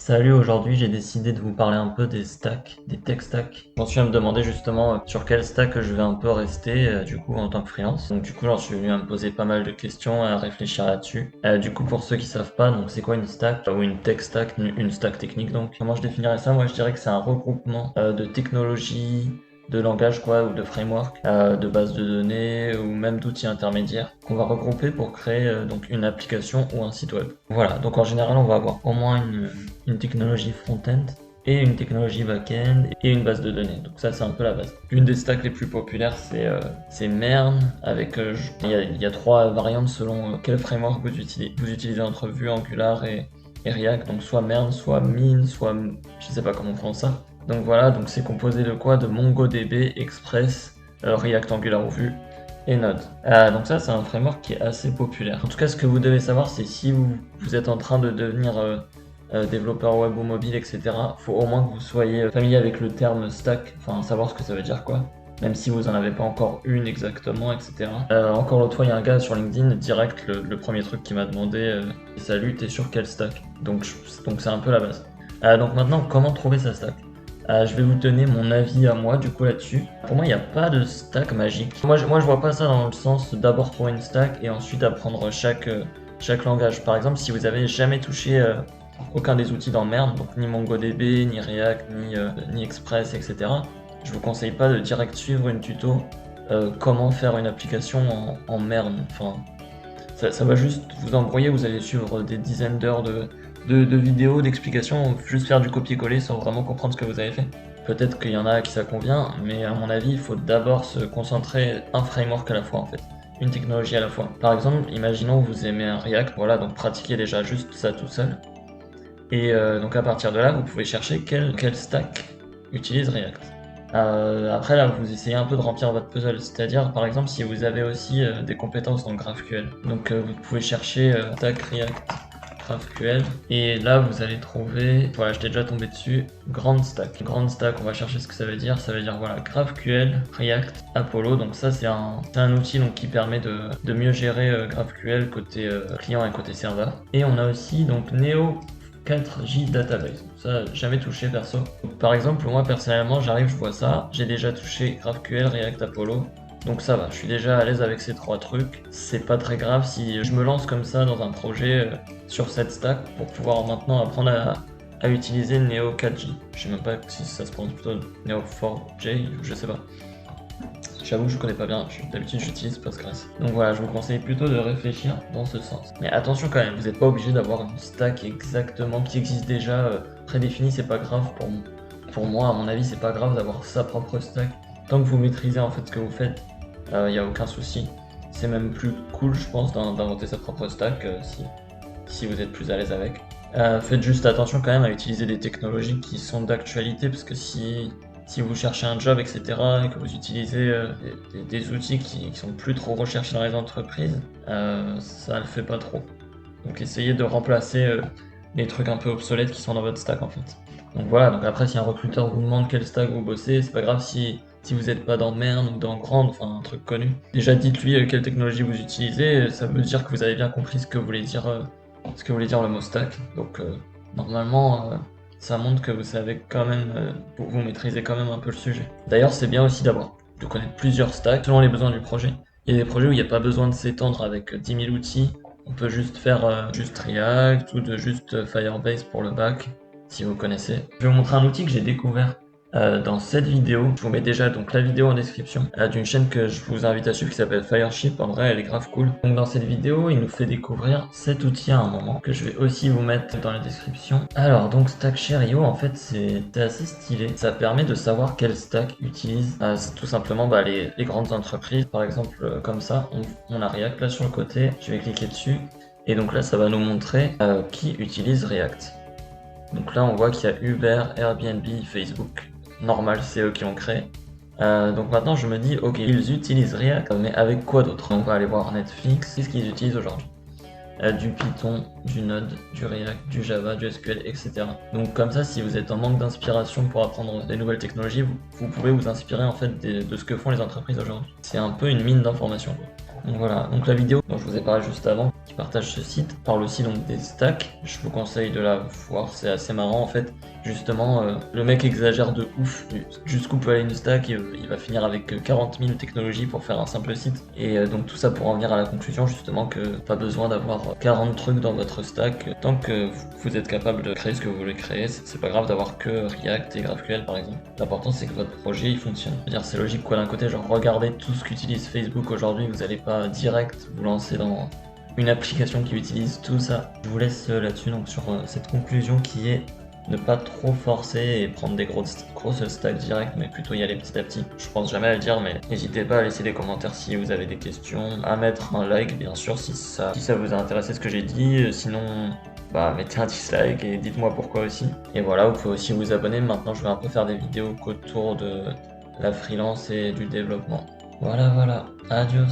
Salut, aujourd'hui j'ai décidé de vous parler un peu des stacks, des tech stacks. J'en suis à me demander justement sur quel stack je vais un peu rester du coup en tant que freelance. Donc du coup j'en suis venu à me poser pas mal de questions, à réfléchir là-dessus. Du coup pour ceux qui savent pas, donc c'est quoi une stack ou une tech stack, une stack technique donc. Comment je définirais ça? Moi je dirais que c'est un regroupement de technologies, de langage quoi, ou de framework, de bases de données ou même d'outils intermédiaires qu'on va regrouper pour créer donc une application ou un site web. Voilà, donc en général on va avoir au moins une technologie front-end et une technologie back-end et une base de données. Donc ça c'est un peu la base. Une des stacks les plus populaires c'est Mern avec il y a trois variantes selon quel framework vous utilisez entre Vue, Angular et React. Donc soit Mern, soit Min, soit je sais pas comment on prononce ça. Donc voilà, donc c'est composé de quoi? De MongoDB, Express, React, Angular ou Vue et Node. Donc ça c'est un framework qui est assez populaire. En tout cas ce que vous devez savoir c'est si vous êtes en train de devenir développeur web ou mobile, etc. Faut au moins que vous soyez familier avec le terme stack, enfin savoir ce que ça veut dire quoi. Même si vous en avez pas encore une exactement, etc. Encore l'autre fois, il y a un gars sur LinkedIn, direct, le premier truc qui m'a demandé salut, t'es sur quel stack? Donc c'est un peu la base. Donc maintenant, comment trouver sa stack? Je vais vous donner mon avis à moi du coup là-dessus. Pour moi, il n'y a pas de stack magique. Moi, je vois pas ça dans le sens d'abord trouver une stack et ensuite apprendre chaque langage. Par exemple, si vous avez jamais touché aucun des outils dans Mern, donc ni MongoDB, ni React, ni Express, etc., je vous conseille pas de direct suivre une tuto comment faire une application en Mern. Enfin, ça va juste vous embrouiller, vous allez suivre des dizaines d'heures de vidéos, d'explications, juste faire du copier-coller sans vraiment comprendre ce que vous avez fait. Peut-être qu'il y en a à qui ça convient, mais à mon avis, il faut d'abord se concentrer un framework à la fois en fait, une technologie à la fois. Par exemple, imaginons que vous aimez un React, voilà, donc pratiquez déjà juste ça tout seul. Et donc à partir de là, vous pouvez chercher quel stack utilise React. Après là, vous essayez un peu de remplir votre puzzle, c'est-à-dire par exemple si vous avez aussi des compétences dans GraphQL. Donc vous pouvez chercher stack React GraphQL et là vous allez trouver, voilà j'étais déjà tombé dessus, Grand Stack. Grand Stack, on va chercher ce que ça veut dire voilà GraphQL, React, Apollo, donc ça c'est un outil donc, qui permet de mieux gérer GraphQL côté client et côté serveur. Et on a aussi donc Neo 4J Database. Ça, jamais touché perso. Par exemple, moi personnellement, j'arrive, je vois ça, j'ai déjà touché GraphQL, React, Apollo. Donc ça va, je suis déjà à l'aise avec ces trois trucs. C'est pas très grave si je me lance comme ça dans un projet sur cette stack pour pouvoir maintenant apprendre à utiliser Neo 4J. Je sais même pas si ça se prononce plutôt Neo 4J, je sais pas. J'avoue que je connais pas bien, d'habitude j'utilise Postgres. Donc voilà, je vous conseille plutôt de réfléchir dans ce sens. Mais attention quand même, vous n'êtes pas obligé d'avoir une stack exactement qui existe déjà prédéfinie, c'est pas grave pour moi, à mon avis, c'est pas grave d'avoir sa propre stack. Tant que vous maîtrisez en fait ce que vous faites, il n'y a aucun souci. C'est même plus cool, je pense, d'inventer sa propre stack si vous êtes plus à l'aise avec. Faites juste attention quand même à utiliser des technologies qui sont d'actualité, parce que si vous cherchez un job, etc., et que vous utilisez des outils qui sont plus trop recherchés dans les entreprises, ça le fait pas trop. Donc essayez de remplacer les trucs un peu obsolètes qui sont dans votre stack en fait. Donc voilà, donc après si un recruteur vous demande quel stack vous bossez, c'est pas grave si vous n'êtes pas dans Mern ou dans Grand, enfin un truc connu. Déjà dites-lui quelle technologie vous utilisez, ça veut dire que vous avez bien compris ce que voulait dire le mot stack. Donc normalement ça montre que vous savez quand même, vous maîtrisez quand même un peu le sujet. D'ailleurs, c'est bien aussi de connaître plusieurs stacks selon les besoins du projet. Il y a des projets où il n'y a pas besoin de s'étendre avec 10 000 outils. On peut juste faire juste React ou de juste Firebase pour le back, si vous connaissez. Je vais vous montrer un outil que j'ai découvert dans cette vidéo. Je vous mets déjà donc la vidéo en description d'une chaîne que je vous invite à suivre qui s'appelle Fireship. En vrai, elle est grave cool. Donc dans cette vidéo, il nous fait découvrir cet outil à un moment que je vais aussi vous mettre dans la description. Alors donc Stackshare.io, en fait, c'est assez stylé. Ça permet de savoir quel stack utilise tout simplement les grandes entreprises. Par exemple, comme ça, on a React là sur le côté. Je vais cliquer dessus. Et donc là, ça va nous montrer qui utilise React. Donc là, on voit qu'il y a Uber, Airbnb, Facebook. Normal, c'est eux qui ont créé. Donc maintenant, je me dis, ok, ils utilisent React, mais avec quoi d'autre? On va aller voir Netflix. Qu'est-ce qu'ils utilisent aujourd'hui? Du Python, du Node, du React, du Java, du SQL, etc. Donc comme ça, si vous êtes en manque d'inspiration pour apprendre des nouvelles technologies, vous pouvez vous inspirer en fait de ce que font les entreprises aujourd'hui. C'est un peu une mine d'informations. Donc voilà, donc la vidéo dont je vous ai parlé juste avant, qui partage ce site, parle aussi donc des stacks. Je vous conseille de la voir, c'est assez marrant en fait. Justement, le mec exagère de ouf jusqu'où peut aller une stack et il va finir avec 40 000 technologies pour faire un simple site. Et donc tout ça pour en venir à la conclusion justement que pas besoin d'avoir 40 trucs dans votre stack. Tant que vous êtes capable de créer ce que vous voulez créer, c'est pas grave d'avoir que React et GraphQL par exemple. L'important c'est que votre projet il fonctionne. C'est-à-dire c'est logique quoi d'un côté, genre regardez tout ce qu'utilise Facebook aujourd'hui, vous allez pas direct vous lancer dans une application qui utilise tout ça. Je vous laisse là-dessus donc sur cette conclusion qui est ne pas trop forcer et prendre des grosses stacks direct, mais plutôt y aller petit à petit. Je pense jamais à le dire, mais n'hésitez pas à laisser des commentaires si vous avez des questions, à mettre un like bien sûr si ça vous a intéressé ce que j'ai dit, sinon bah mettez un dislike et dites-moi pourquoi aussi. Et voilà, vous pouvez aussi vous abonner, maintenant je vais un peu faire des vidéos autour de la freelance et du développement. Voilà, adios.